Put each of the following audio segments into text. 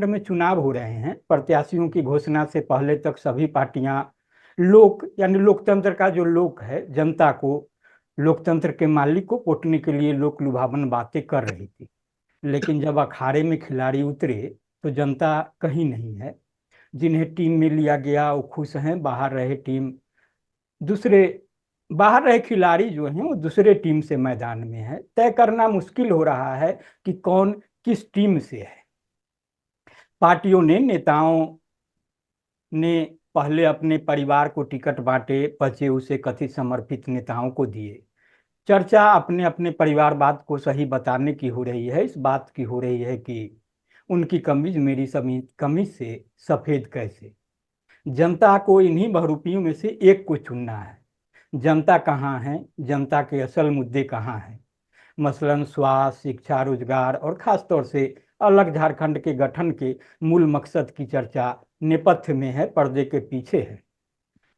झारखंड में चुनाव हो रहे हैं। प्रत्याशियों की घोषणा से पहले तक सभी पार्टियां लोक यानी लोकतंत्र का जो लोक है, जनता को, लोकतंत्र के मालिक को पोटने के लिए लोक लुभावन बातें कर रही थी। लेकिन जब अखाड़े में खिलाड़ी उतरे तो जनता कहीं नहीं है। जिन्हें टीम में लिया गया वो खुश हैं, दूसरे बाहर रहे खिलाड़ी जो हैं वो दूसरे टीम से मैदान में है। तय करना मुश्किल हो रहा है कि कौन किस टीम से है। पार्टियों ने, नेताओं ने पहले अपने परिवार को टिकट बांटे, बचे उसे कथित समर्पित नेताओं को दिए। चर्चा अपने अपने परिवारवाद को सही बताने की हो रही है, इस बात की हो रही है कि उनकी कमीज मेरी कमीज से सफेद कैसे। जनता को इन्हीं बहुरूपियों में से एक को चुनना है। जनता कहाँ है, जनता के असल मुद्दे कहाँ हैं? मसलन स्वास्थ्य, शिक्षा, रोजगार और खासतौर से अलग झारखंड के गठन के मूल मकसद की चर्चा नेपथ्य में है, पर्दे के पीछे है।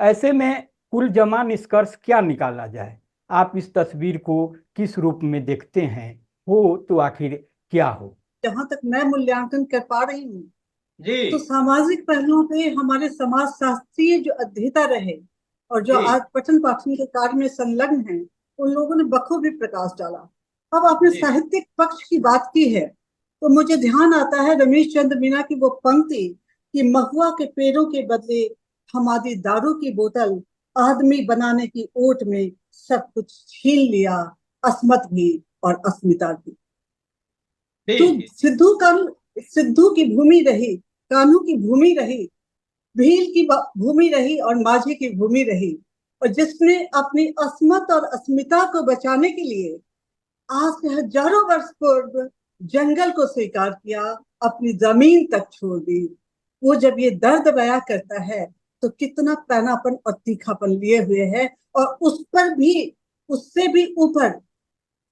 ऐसे में कुल जमा निष्कर्ष क्या निकाला जाए? आप इस तस्वीर को किस रूप में देखते हैं? हो तो आखिर क्या हो? जहां तक मैं मूल्यांकन कर पा रही हूँ, तो जी सामाजिक पहलुओं पे हमारे समाज शास्त्रीय जो अध्येता रहे और जो जी आज पठन पाठन के कार्य में संलग्न हैं, उन लोगों ने बखूबी प्रकाश डाला। अब आपने जी साहित्यिक पक्ष की बात की है, तो मुझे ध्यान आता है रमेश चंद्र मीना की वो पंक्ति कि महुआ के पेड़ों के बदले हमारी दारू की बोतल, आदमी बनाने की ओट में सब कुछ छीन लिया, अस्मत भी और अस्मिता भी। तो जी जी सिद्धू की भूमि रही, कान्हू की भूमि रही, भील की भूमि रही और माझी की भूमि रही, और जिसने अपनी अस्मत और अस्मिता को बचाने के लिए आज से हजारों वर्ष पूर्व जंगल को स्वीकार किया, अपनी जमीन तक छोड़ दी। वो जब ये दर्द बयां करता है तो कितना पैनापन और तीखापन लिए हुए है, और उस पर भी, उससे भी ऊपर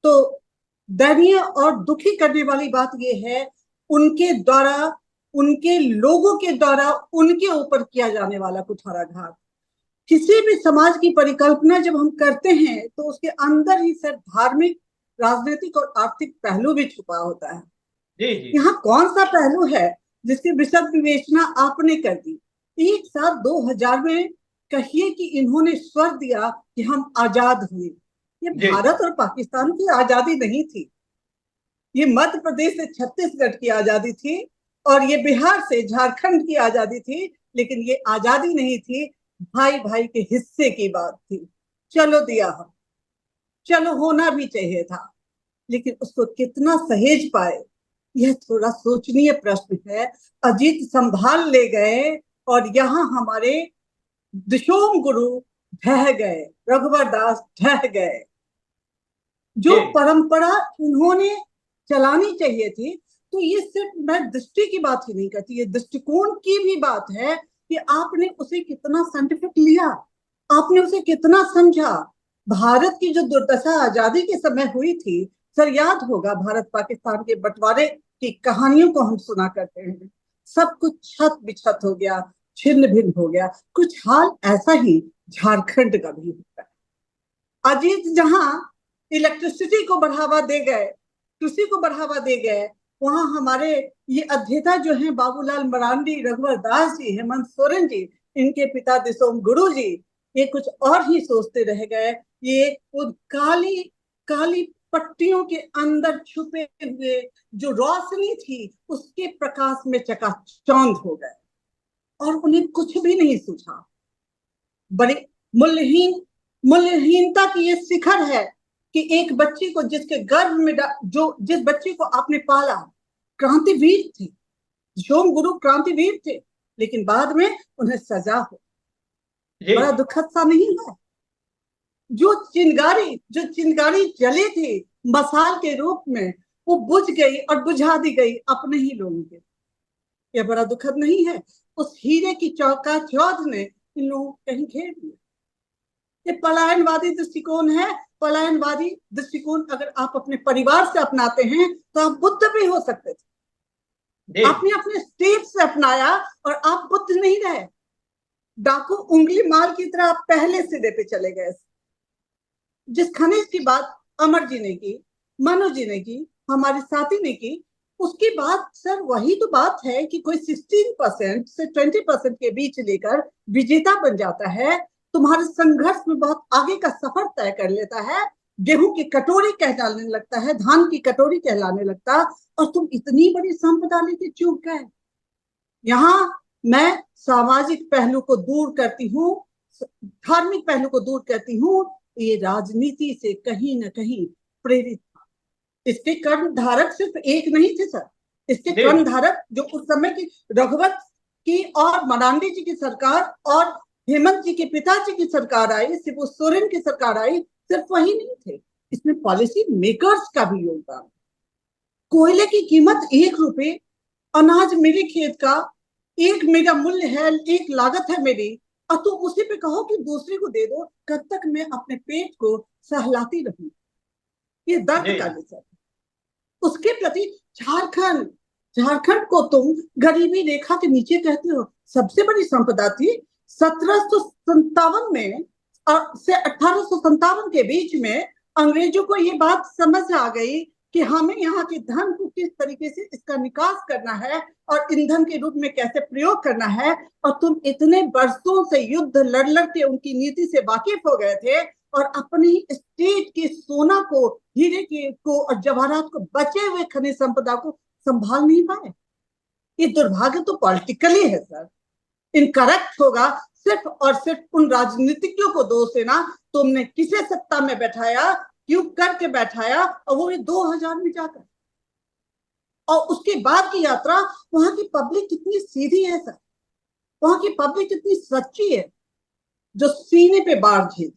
तो दयनीय और दुखी करने वाली बात यह है, उनके द्वारा, उनके लोगों के द्वारा उनके ऊपर किया जाने वाला कुठाराघात। किसी भी समाज की परिकल्पना जब हम करते हैं तो उसके अंदर ही सर धार्मिक, राजनीतिक और आर्थिक पहलू भी छुपा होता है। जी जी यहाँ कौन सा पहलू है जिसकी विशद विवेचना आपने कर दी? एक साल 2000 में कहिए कि इन्होंने स्वर दिया कि हम आजाद हुए। ये जी भारत और पाकिस्तान की आजादी नहीं थी, ये मध्य प्रदेश से छत्तीसगढ़ की आजादी थी, और ये बिहार से झारखंड की आजादी थी। लेकिन ये आजादी नहीं थी, भाई भाई के हिस्से की बात थी। चलो दिया हम, चलो होना भी चाहिए था, लेकिन उसको कितना सहेज पाए, यह थोड़ा सोचनीय प्रश्न है। अजीत संभाल ले गए और यहाँ हमारे दिशोम गुरु ढह गए, रघुवर दास ढह गए। जो जी परंपरा इन्होंने चलानी चाहिए थी, तो ये सिर्फ मैं दृष्टि की बात ही नहीं करती, ये दृष्टिकोण की भी बात है कि आपने उसे कितना साइंटिफिक लिया, आपने उसे कितना समझा। भारत की जो दुर्दशा आजादी के समय हुई थी, सर याद होगा, भारत पाकिस्तान के बंटवारे की कहानियों को हम सुना करते हैं। सब कुछ छत बिछत हो गया, छिन्न भिन्न हो गया। कुछ हाल ऐसा ही झारखंड का भी होता है। अजीत जहां इलेक्ट्रिसिटी को बढ़ावा दे गए, कृषि को बढ़ावा दे गए, वहां हमारे ये अध्येता जो हैं बाबूलाल मरांडी, रघुवर दास जी, हेमंत सोरेन जी, इनके पिता दिसोम गुरु जी, ये कुछ और ही सोचते रह गए। ये उन काली काली पट्टियों के अंदर छुपे हुए जो रोशनी थी उसके प्रकाश में चकाचौंध हो गए, और उन्हें कुछ भी नहीं सूझा। बड़ी मूल्यहीनता की ये शिखर है कि एक बच्ची को जिसके गर्भ में जो जिस बच्ची को आपने पाला, क्रांतिवीर थे, सोम गुरु क्रांतिवीर थे, लेकिन बाद में उन्हें सजा हो। जी बड़ा जी दुखद सा नहीं है? जो चिंगारी जले थे मसाल के रूप में, वो बुझ गई और बुझा दी गई अपने ही लोगों के। यह बड़ा दुखद नहीं है? उस हीरे की चौका चौध ने इन लोगों को कहीं घेर दिया। ये पलायनवादी दृष्टिकोण है। पलायनवादी दृष्टिकोण अगर आप अपने परिवार से अपनाते हैं तो आप बुद्ध भी हो सकते थे। जी आपने अपने स्टेट से अपनाया और आप बुद्ध नहीं रहे। डाकू उंगली मार की तरह आप पहले सिरे पे चले गए। जिस खनिज की बात अमर जी ने की, मनु जी ने की, हमारे साथी ने की, उसकी बात सर वही तो बात है कि कोई 16% से 20% के बीच लेकर विजेता बन जाता है, तुम्हारे संघर्ष में बहुत आगे का सफर तय कर लेता है, गेहूं की कटोरी कहलाने लगता है, धान की कटोरी कहलाने लगता, और तुम इतनी बड़ी संपदा लेके चूक गए। यहाँ मैं सामाजिक पहलू को दूर करती हूँ, धार्मिक पहलू को दूर करती हूँ, ये राजनीति से कहीं ना कहीं प्रेरित। इसके कर्णधारक सिर्फ एक नहीं थे सर, इसके कर्णधारक जो उस समय की रघुवंश की और मरांडी जी की सरकार और हेमंत जी के पिताजी की सरकार आई, शिबू सोरेन की सरकार आई, सिर्फ वही नहीं थे, इसमें पॉलिसी मेकर्स का भी योगदान। कोयले की कीमत 1 रुपए, अनाज मेरे खेत का एक मेरा मूल्य है, एक लागत है मेरी, और तुम उसी पे कहो कि दूसरे को दे दो, कब तक मैं अपने पेट को सहलाती रहूं। ये दर्द का विषय है। उसके प्रति झारखंड, झारखंड को तुम गरीबी रेखा के नीचे कहते हो। सबसे बड़ी संपदा थी 1757 में से 1857 के बीच में अंग्रेजों को ये बात समझ आ गई कि हमें यहाँ के धन को किस तरीके से इसका निकास करना है और ईंधन के रूप में कैसे प्रयोग करना है। और तुम इतने वर्षों से युद्ध लड़ लड़ के उनकी नीति से वाकिफ हो गए थे और अपनी स्टेट के सोना को, हीरे के को और जवाहरात को, बचे हुए खनिज संपदा को संभाल नहीं पाए। ये दुर्भाग्य तो पॉलिटिकली है सर, इनकरेक्ट होगा सिर्फ और सिर्फ उन राजनीतिज्ञों को दोष देना। तुमने किसे सत्ता में बैठाया, क्यों करके बैठाया, और वो भी 2000 में जाकर, और उसके बाद की यात्रा। वहां की पब्लिक कितनी सीधी है सर, वहां की पब्लिक कितनी सच्ची है, जो सीने पे बाढ़ झेल,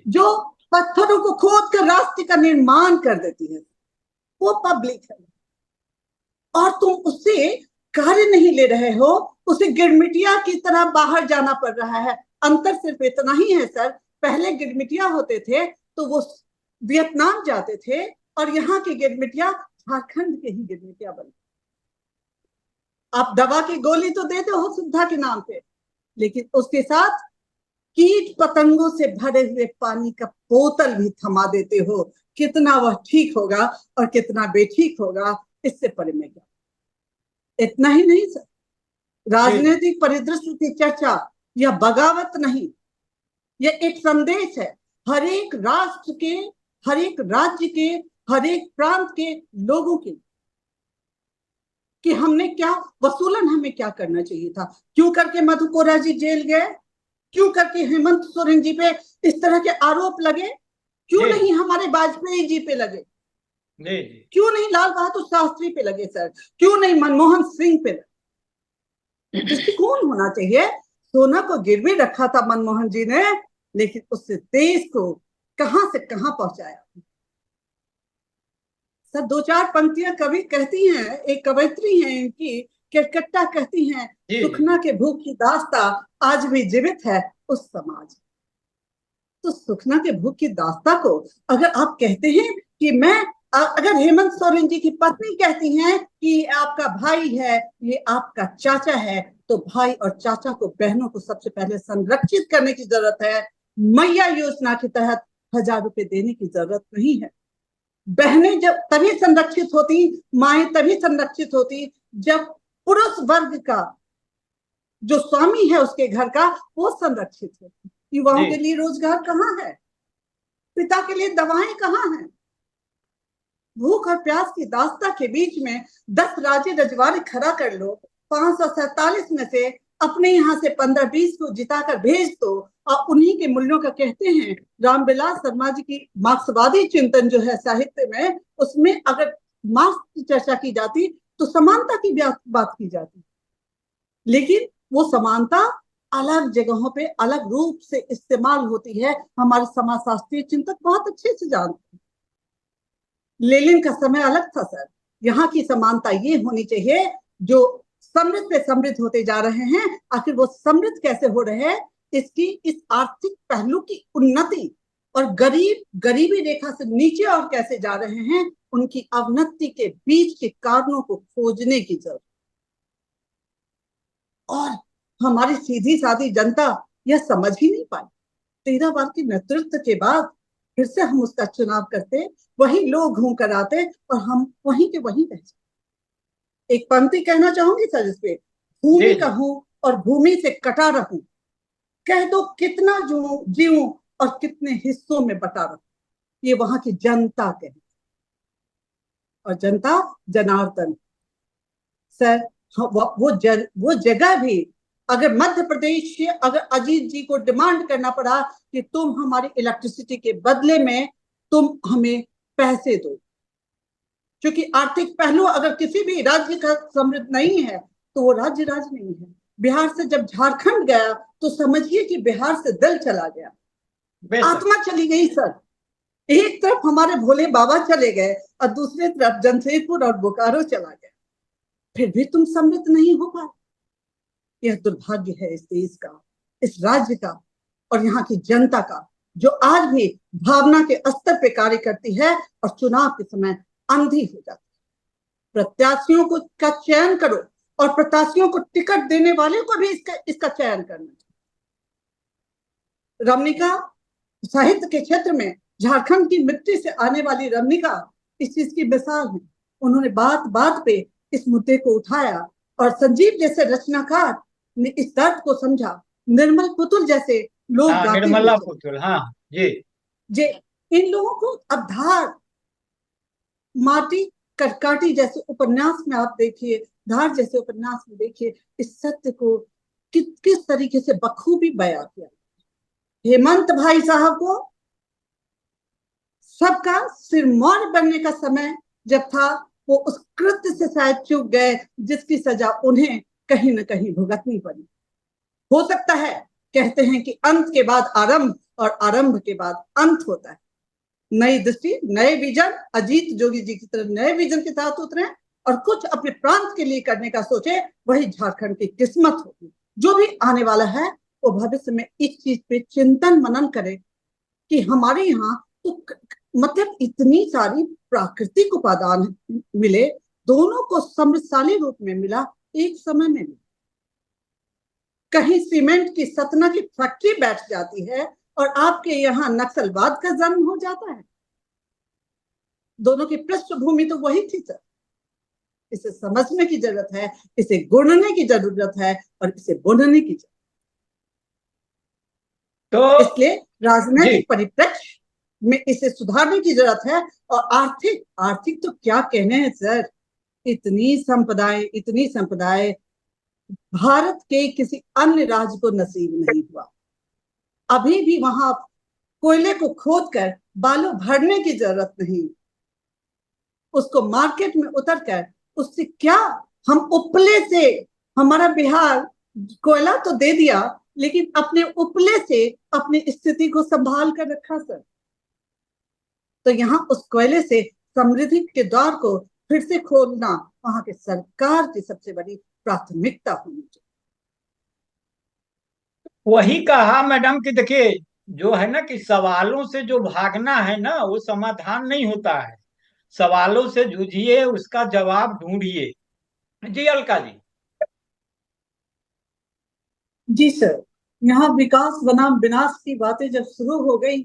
जो पत्थरों को खोद कर रास्ते का निर्माण कर देती है, वो पब्लिक है। और तुम उससे कार्य नहीं ले रहे हो, उसे गिरमिटिया की तरह बाहर जाना पड़ रहा है। अंतर सिर्फ इतना ही है सर, पहले गिरमिटिया होते थे तो वो वियतनाम जाते थे, और यहाँ के गिरमिटिया झारखंड के ही गिरमिटिया बने। आप दवा की गोली तो देते हो सुविधा के नाम पे, लेकिन उसके साथ कीट पतंगों से भरे हुए पानी का बोतल भी थमा देते हो। कितना वह ठीक होगा और कितना बेठीक होगा, इससे परे में क्या। इतना ही नहीं सर, राजनीतिक परिदृश्य की चर्चा यह बगावत नहीं, यह एक संदेश है हर एक राष्ट्र के, हर एक राज्य के, हर एक प्रांत के लोगों के, कि हमने क्या वसूलन, हमें क्या करना चाहिए था। क्यों करके मधु कोरा जी जेल गए, क्यों करके हेमंत सोरेन जी पे इस तरह के आरोप लगे, क्यों नहीं हमारे वाजपेयी जी पे लगे, क्यों नहीं लाल बहादुर शास्त्री पे लगे सर, क्यों नहीं मनमोहन सिंह पे लगे। दृष्टिकोण होना चाहिए। सोना को गिरवी रखा था मनमोहन जी ने, लेकिन उससे देश को कहां से कहां पहुंचाया। सर 2-4 पंक्तियां कवि कहती हैं, एक कवयित्री हैं इनकी, केरकट्टा कहती हैं, सुखना के भूख की दास्ता आज भी जीवित है उस समाज। तो सुखना के भूख की दास्ता को अगर आप कहते हैं कि मैं, अगर हेमंत सोरेन जी की पत्नी कहती हैं कि आपका भाई है, ये आपका चाचा है, तो भाई और चाचा को, बहनों को सबसे पहले संरक्षित करने की जरूरत है। मैया योजना के तहत 1000 रुपए देने की जरूरत नहीं है। बहनें जब तभी संरक्षित होती, माएं तभी संरक्षित होती, जब पुरुष वर्ग का जो स्वामी है उसके घर का, वो संरक्षित है। युवाओं के लिए रोजगार कहाँ है, पिता के लिए दवाएं कहाँ हैं। भूख और प्यास की दास्ता के बीच में 10 राज्य रजवाड़े खड़ा कर लो, 547 में से अपने यहाँ से 15-20 को जिताकर भेज दो, और उन्हीं के मूल्यों का कहते हैं। रामविलास शर्मा जी की मार्क्सवादी चिंतन जो है साहित्य में, उसमें अगर मार्क्स की चर्चा की जाती तो समानता की बात की जाती, लेकिन वो समानता अलग जगहों पे अलग रूप से इस्तेमाल होती है। हमारे समाजशास्त्रीय चिंतक बहुत अच्छे से जानते हैं। लेनिन का समय अलग था सर। यहाँ की समानता ये होनी चाहिए, जो समृद्ध पे समृद्ध होते जा रहे हैं, आखिर वो समृद्ध कैसे हो रहे हैं, इसकी, इस आर्थिक पहलू की उन्नति, और गरीब गरीबी रेखा से नीचे और कैसे जा रहे हैं, उनकी अवनति के बीच के कारणों को खोजने की जरूरत। और हमारी सीधी सादी जनता यह समझ ही नहीं पाई। 13 बार के नेतृत्व के बाद फिर से हम उसका चुनाव करते, वही लोग घूम कर आते और हम वहीं के वहीं रह जाते। एक पंक्ति कहना चाहूंगी सर इस पे, भूमि का हूं और भूमि से कटा रहूं, कह दो कितना जीऊं और कितने हिस्सों में बटा रहूं। ये वहां की जनता कहती, और जनता जनार्दन सर। वो जगह भी, अगर मध्य प्रदेश से अगर अजीत जी को डिमांड करना पड़ा कि तुम हमारी इलेक्ट्रिसिटी के बदले में तुम हमें पैसे दो, क्योंकि आर्थिक पहलू अगर किसी भी राज्य का समृद्ध नहीं है तो वो राज्य नहीं है। बिहार से जब झारखंड गया तो समझिए कि बिहार से दिल चला गया, आत्मा चली गई सर। एक तरफ हमारे भोले बाबा चले गए और दूसरी तरफ जमशेदपुर और बोकारो चला गया, फिर भी तुम समृद्ध नहीं हो पाए। यह दुर्भाग्य है इस देश का, इस राज्य का और यहाँ की जनता का, जो आज भी भावना के स्तर पे कार्य करती है और चुनाव के समय अंधी हो जाती है। प्रत्याशियों को का चयन करो और प्रत्याशियों को टिकट देने वाले को भी इसका चयन करना चाहिए। रमनिका साहित्य के क्षेत्र में झारखंड की मिट्टी से आने वाली रमनिका इस चीज की मिसाल है। उन्होंने बात बात पे इस मुद्दे को उठाया और संजीव जैसे रचनाकार ने इस दर्द को समझा। निर्मल पुतुल जैसे लोग गाते निर्मला पुतुल, हाँ जी, इन लोगों को अब धार, माटी कटकाटी जैसे उपन्यास में आप देखिए, धार जैसे उपन्यास में देखिए, इस सत्य को किस तरीके से बखूबी बयां किया। हेमंत भाई साहब को सबका सिरमौर बनने का समय जब था, वो उस कृत्य से शायद चूक गए जिसकी सजा उन्हें कहीं न कहीं भुगतनी पड़ी। हो सकता है, कहते हैं कि अंत के बाद आरंभ और आरंभ के बाद अंत होता है। नई दृष्टि, नए विजन, अजीत जोगी जी की तरह नए विजन के साथ उतरे और कुछ अपने प्रांत के लिए करने का सोचे, वही झारखंड की किस्मत होगी। जो भी आने वाला है वो भविष्य में इस चीज पे चिंतन मनन करे कि हमारे यहाँ तो मतलब इतनी सारी प्राकृतिक उपादान मिले, दोनों को समृद्धशाली रूप में मिला, एक समय में मिला। कहीं सीमेंट की सतना की फैक्ट्री बैठ जाती है और आपके यहाँ नक्सलवाद का जन्म हो जाता है। दोनों की पृष्ठभूमि तो वही थी सर। इसे समझने की जरूरत है, इसे गुणने की जरूरत है और इसे बुनने की जरूरत। तो इसलिए राजनीतिक परिप्रेक्ष्य में इसे सुधारने की जरूरत है। और आर्थिक तो क्या कहने हैं सर, इतनी संपदाएं भारत के किसी अन्य राज्य को नसीब नहीं हुआ। अभी भी वहां कोयले को खोदकर बालू भरने की जरूरत नहीं, उसको मार्केट में उतरकर उससे क्या हम उपले से, हमारा बिहार कोयला तो दे दिया लेकिन अपने उपले से अपनी स्थिति को संभाल कर रखा सर। तो यहाँ उस कोयले से समृद्धि के द्वार को फिर से खोलना वहां के सरकार की सबसे बड़ी प्राथमिकता होनी चाहिए। वही कहा मैडम कि देखिए, जो है ना कि सवालों से जो भागना है ना वो समाधान नहीं होता है। सवालों से जूझिए, उसका जवाब ढूंढिए। जी अलका जी। जी सर, यहाँ विकास बनाम विनाश की बातें जब शुरू हो गई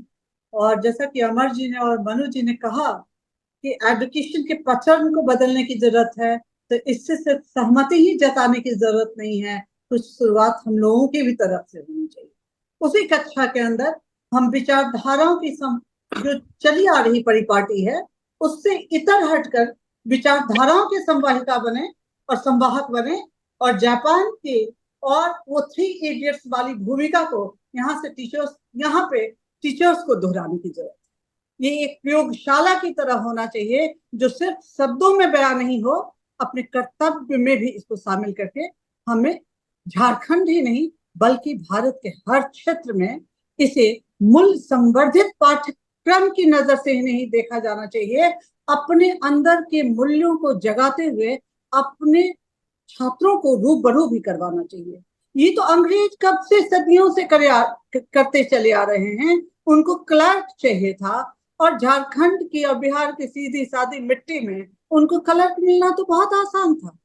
और जैसा कि अमर जी ने और मनु जी ने कहा कि एजुकेशन के पैटर्न को बदलने की जरूरत है, तो इससे सिर्फ सहमति ही जताने की जरूरत नहीं है, कुछ शुरुआत हम लोगों की भी तरफ से होनी चाहिए। उसी कक्षा के अंदर हम विचारधाराओं की जो चली आ रही परिपाटी है उससे इतर हटकर विचारधाराओं के संवाहिका बने और संवाहक बने और जापान के और वो 3 इडियट्स वाली भूमिका को यहाँ पे टीचर्स को दोहराने की जरूरत है। ये एक प्रयोगशाला की तरह होना चाहिए जो सिर्फ शब्दों में बयां नहीं हो, अपने कर्तव्य में भी इसको शामिल करके हमें झारखंड ही नहीं बल्कि भारत के हर क्षेत्र में इसे मूल संवर्धित पाठ्यक्रम की नजर से ही नहीं देखा जाना चाहिए। अपने अंदर के मूल्यों को जगाते हुए अपने छात्रों को रूबरू भी करवाना चाहिए। ये तो अंग्रेज कब से सदियों से करते चले आ रहे हैं, उनको क्लर्क चाहिए था और झारखंड की और बिहार की सीधी सादी मिट्टी में उनको क्लर्क मिलना तो बहुत आसान था।